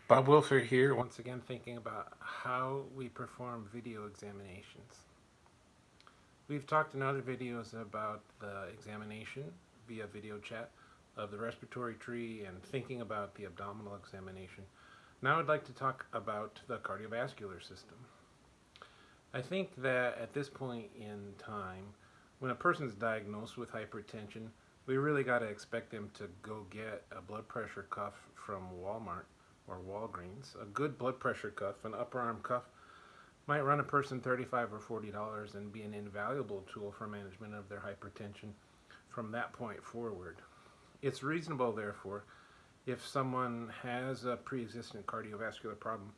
Bob Wilfer here, once again thinking about how we perform video examinations. We've talked in other videos about the examination via video chat of the respiratory tree and thinking about the abdominal examination. Now I'd like to talk about the cardiovascular system. I think that at this point in time, when a person's diagnosed with hypertension, we really got to expect them to go get a blood pressure cuff from Walmart or Walgreens. A good blood pressure cuff, an upper arm cuff, might run a person $35 or $40 and be an invaluable tool for management of their hypertension from that point forward. It's reasonable, therefore, if someone has a pre-existing cardiovascular problem,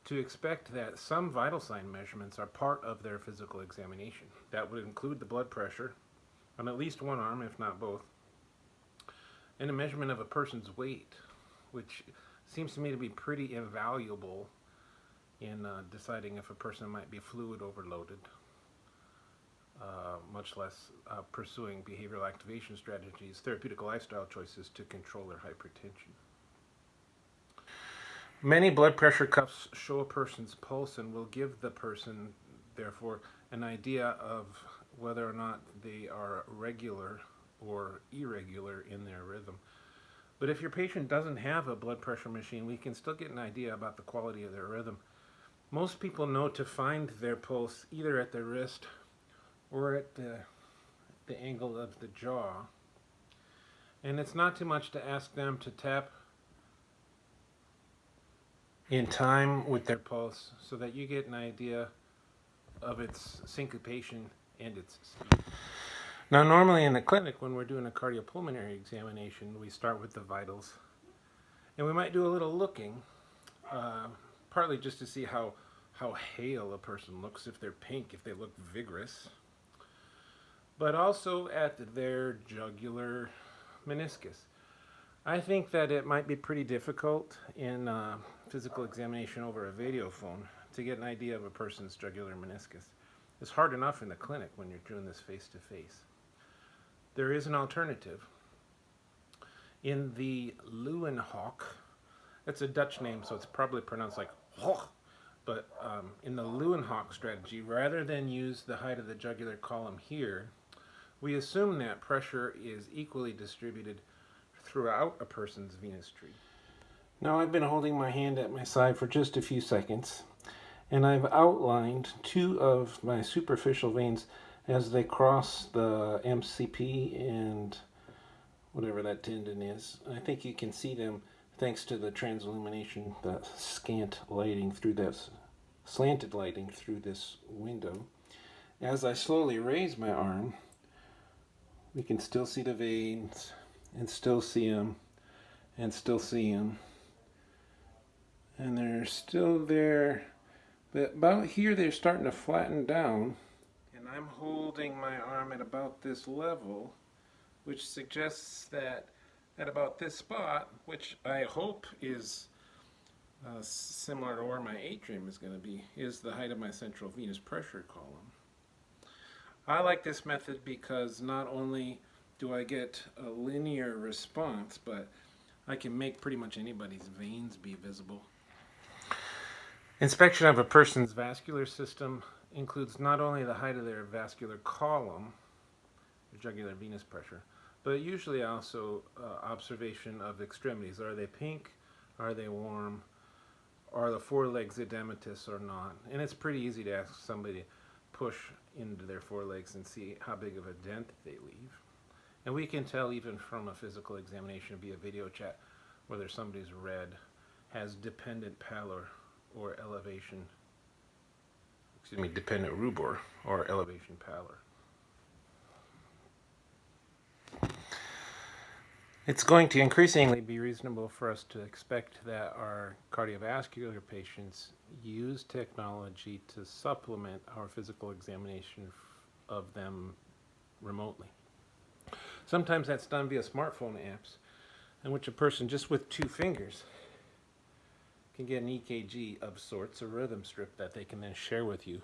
to expect that some vital sign measurements are part of their physical examination. That would include the blood pressure on at least one arm, if not both, and a measurement of a person's weight, which seems to me to be pretty invaluable in deciding if a person might be fluid overloaded, much less pursuing behavioral activation strategies, therapeutic lifestyle choices to control their hypertension. Many blood pressure cuffs show a person's pulse and will give the person, therefore, an idea of whether or not they are regular or irregular in their rhythm. But if your patient doesn't have a blood pressure machine, we can still get an idea about the quality of their rhythm. Most people know to find their pulse either at the wrist or at the angle of the jaw. And it's not too much to ask them to tap in time with their pulse so that you get an idea of its syncopation and its speed. Now, normally in the clinic, when we're doing a cardiopulmonary examination, we start with the vitals. And we might do a little looking, partly just to see how hale a person looks, if they're pink, if they look vigorous, but also at their jugular meniscus. I think that it might be pretty difficult in physical examination over a video phone to get an idea of a person's jugular meniscus. It's hard enough in the clinic when you're doing this face-to-face. There is an alternative. In the Leeuwenhoek, it's a Dutch name, so it's probably pronounced like Hoch, but in the Leeuwenhoek strategy, rather than use the height of the jugular column here, we assume that pressure is equally distributed throughout a person's venous tree. Now I've been holding my hand at my side for just a few seconds, and I've outlined two of my superficial veins as they cross the MCP and whatever that tendon is. I think you can see them thanks to the transillumination, the slanted lighting through this window. As I slowly raise my arm, we can still see the veins and still see them and still see them. And they're still there, but about here they're starting to flatten down. And I'm holding my arm at about this level, which suggests that at about this spot, which I hope is similar to where my atrium is going to be, is the height of my central venous pressure column. I like this method because not only do I get a linear response, but I can make pretty much anybody's veins be visible. Inspection of a person's vascular system includes not only the height of their vascular column, the jugular venous pressure, but usually also observation of extremities. Are they pink? Are they warm? Are the forelegs edematous or not? And it's pretty easy to ask somebody to push into their forelegs and see how big of a dent they leave. And we can tell even from a physical examination via video chat whether somebody's red, has dependent pallor or elevation, dependent rubor or elevation pallor. It's going to increasingly be reasonable for us to expect that our cardiovascular patients use technology to supplement our physical examination of them remotely. Sometimes that's done via smartphone apps, in which a person just with two fingers can get an EKG of sorts, a rhythm strip that they can then share with you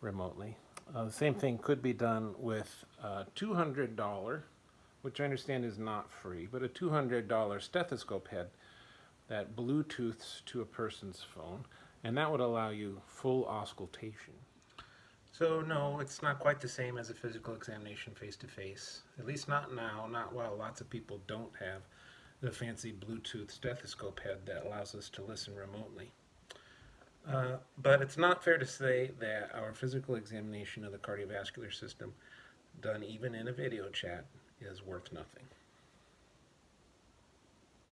remotely. The same thing could be done with a $200, which I understand is not free, but a $200 stethoscope head that Bluetooths to a person's phone, and that would allow you full auscultation. So no, it's not quite the same as a physical examination face-to-face, at least not now, not while lots of people don't have the fancy Bluetooth stethoscope head that allows us to listen remotely. But it's not fair to say that our physical examination of the cardiovascular system, done even in a video chat, is worth nothing.